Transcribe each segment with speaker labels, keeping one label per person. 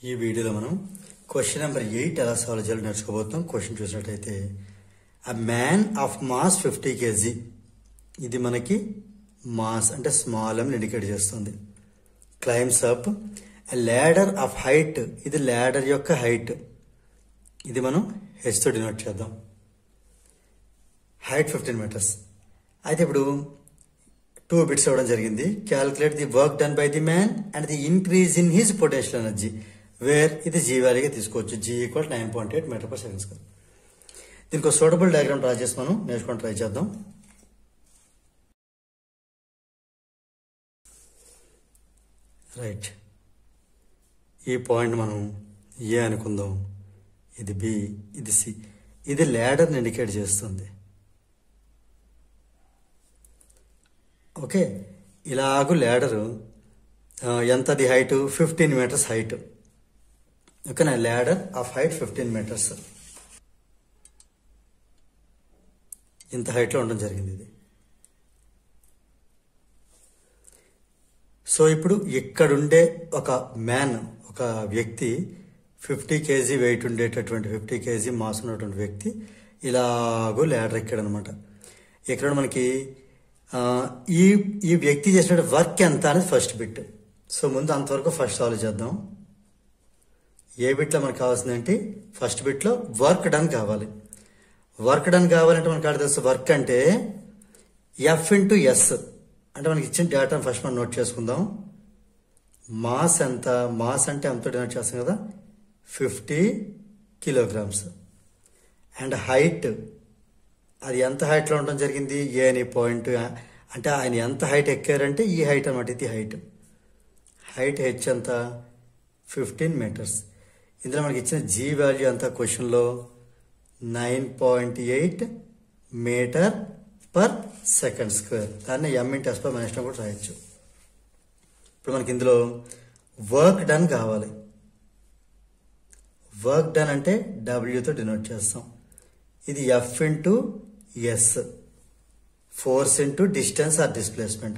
Speaker 1: ఈ వీడియోలో మనం క్వశ్చన్ నెంబర్ 8 ఎలా సాల్వ్ చేయాలో నేర్చుకోబోతున్నాం. క్వశ్చన్ చూసినట్టయితే a man of mass 50 kg, ఇది మనకి మాస్ అంటే స్మాల్ అని ఇండికేట్ చేస్తుంది. Climbs up a ladder of height, ఇది ల్యాడర్ యొక్క హైట్, ఇది మనం హెచ్ తో డినోట్ చేద్దాం. Height 15 meters. అయితే ఇప్పుడు 2 bits ఇవ్వడం జరిగింది. Calculate the work done by the man and the increase in his potential energy, where ఇది జీ వాల్యూగా తీసుకోవచ్చు. G equal 9.8 meter/s. దీనికి ఒక సూటబుల్ డయాగ్రామ్ డ్రా చేసి మనం నేర్చుకొని ట్రై చేద్దాం. రైట్, ఈ పాయింట్ మనం ఏ అనుకుందాం, ఇది బి, ఇది సి. ఇది ల్యాడర్ని ఇండికేట్ చేస్తుంది. ఓకే, ఇలాగూ ల్యాడరు ఎంతది హైట్ 15 meters హైట్. ఓకేనా, ల్యాడర్ ఆఫ్ హైట్ 15 meters, ఇంత హైట్లో ఉండడం జరిగింది ఇది. సో ఇప్పుడు ఇక్కడుండే ఒక మ్యాన్, ఒక వ్యక్తి 50 kg వెయిట్ ఉండేటటువంటి 50 kg మాస్ ఉన్నటువంటి వ్యక్తి ఇలాగూ ల్యాడర్ ఎక్కాడనమాట. ఇక్కడ మనకి ఈ వ్యక్తి చేసిన వర్క్ ఎంత అనేది ఫస్ట్ బిట్. సో ముందు అంతవరకు ఫస్ట్ సాల్వ్ చేద్దాం. ఏ బిట్లో మనకు కావాల్సిందంటే ఫస్ట్ బిట్లో వర్క్ డన్ కావాలి. వర్క్ డన్ కావాలంటే మనకు ఆడ తెలుసు వర్క్ అంటే ఎఫ్ ఇంటూ ఎస్. అంటే మనకి ఇచ్చిన డేటాను ఫస్ట్ మనం నోట్ చేసుకుందాం. మాస్ ఎంత, మాస్ అంటే ఎంతో డినోట్ చేస్తాం కదా, 50 kilograms. అండ్ హైట్, అది ఎంత హైట్లో ఉండడం జరిగింది, ఏ అని పాయింట్. అంటే ఆయన ఎంత హైట్ ఎక్కారంటే ఈ హైట్ అనమాట, ఇది హైట్. హైట్ హెచ్ ఎంత 15 meters. ఇందులో మనకి ఇచ్చిన జీ వాల్యూ ఎంత క్వశ్చన్లో 9.8 meter/s². దాన్ని m/s/- కూడా రాయొచ్చు. ఇప్పుడు మనకి ఇందులో వర్క్ డన్ కావాలి. వర్క్ డన్ అంటే డబ్ల్యూతో డినోట్ చేస్తాం. ఇది F into S, force into distance or displacement.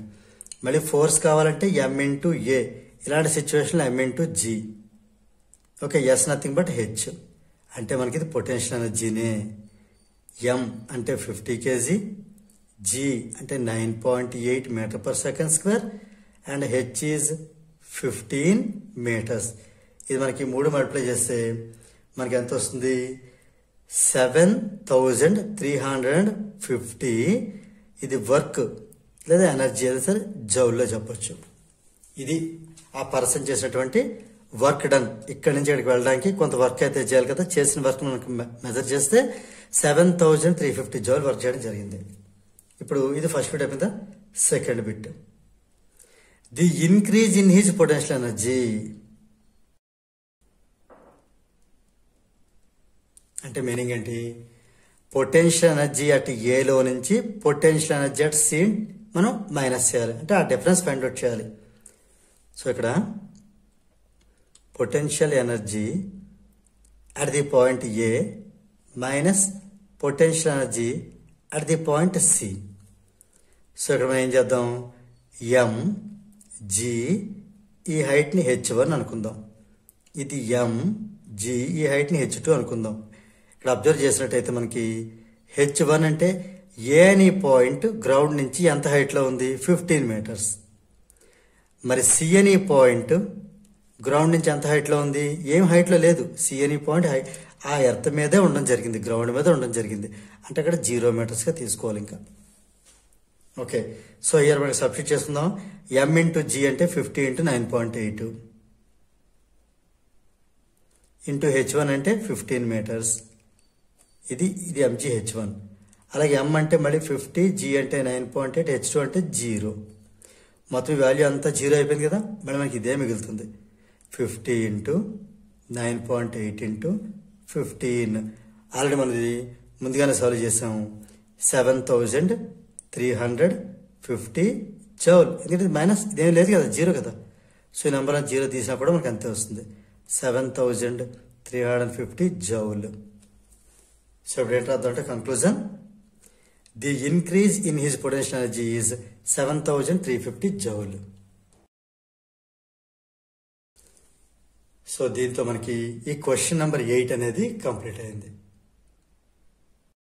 Speaker 1: మళ్ళీ ఫోర్స్ కావాలంటే ఎం ఇంటూ ఏ, ఇలాంటి సిచ్యువేషన్లో M into G. Okay, S nothing but H, అంటే మనకి ఇది పొటెన్షియల్ ఎనర్జీనే. ఎం అంటే 50 kg, జీ అంటే 9.8 meter/s², and H is 15 meters. ఇది మనకి 3 మల్టిప్లై చేస్తే మనకి ఎంత వస్తుంది, 7350. ఇది వర్క్ లేదా ఎనర్జీ ఏదో సరే జౌల్లో చెప్పొచ్చు. ఇది ఆ పర్సన్ చేసినటువంటి వర్క్ డన్. ఇక్కడి నుంచి ఇక్కడికి వెళ్ళడానికి కొంత వర్క్ అయితే చేయాలి కదా, చేసిన వర్క్ మనకు మెజర్ చేస్తే 7350 జౌల్ వర్క్ చేయడం జరిగింది. ఇప్పుడు ఇది ఫస్ట్ బిట్ అయిపోయిందా. Second bit, the increase in his potential energy. అంటే మీనింగ్ ఏంటి, పొటెన్షియల్ ఎనర్జీ అట్ ఏలో నుంచి పొటెన్షియల్ ఎనర్జీ అట్ సి మనం మైనస్ చేయాలి, అంటే ఆ డిఫరెన్స్ ఫైండ్ అవుట్ చేయాలి. సో ఇక్కడ potential energy at the point A minus potential energy at the point C. So ఇక్కడ మనం ఏం చేద్దాం, ఎం జీ, ఈ హైట్ని H1 అనుకుందాం. ఇది ఎం జీ, ఈ హైట్ని H2 అనుకుందాం. ఇక్కడ అబ్జర్వ్ చేసినట్టయితే మనకి H1 అంటే ఏ అని పాయింట్ గ్రౌండ్ నుంచి ఎంత హైట్లో ఉంది, 15 meters. మరి సి అని పాయింట్ గ్రౌండ్ నుంచి ఎంత హైట్లో ఉంది, ఏం హైట్లో లేదు. సి అని పాయింట్ ఆ ఎర్త్ మీదే ఉండడం జరిగింది, గ్రౌండ్ మీద ఉండడం జరిగింది. అంటే అక్కడ 0 meters తీసుకోవాలి ఇంకా. ఓకే, సో ఇయర్ మనకి సబ్స్టిట్యూట్ చేసుకుందాం. ఎం ఇంటూ జీ అంటే 50 × 9.8 ఇంటూ H1 అంటే 15 meters. ఇది ఎంజీ H1. అలాగే ఎం అంటే మళ్ళీ 50, జీ అంటే 9.8, H2 అంటే 0. మొత్తం వాల్యూ అంతా 0 అయిపోయింది కదా, మళ్ళీ మనకి ఇదే మిగులుతుంది. 50 × 9.8 × 15. ఆల్రెడీ మనది ముందుగానే సాల్వ్ చేసాము. 7350 జౌల్. ఎందుకంటే మైనస్ ఇదేం లేదు కదా, 0 కదా. సో ఈ నెంబర్ 0 తీసినా కూడా మనకి అంతే వస్తుంది, 7350 జౌల్. సో ఇప్పుడు ఏంటి అర్థం అంటే conclusion, the increase in his potential energy is 7350 joule. So దీంతో మనకి ఈ క్వశ్చన్ నెంబర్ 8 అనేది కంప్లీట్ అయింది.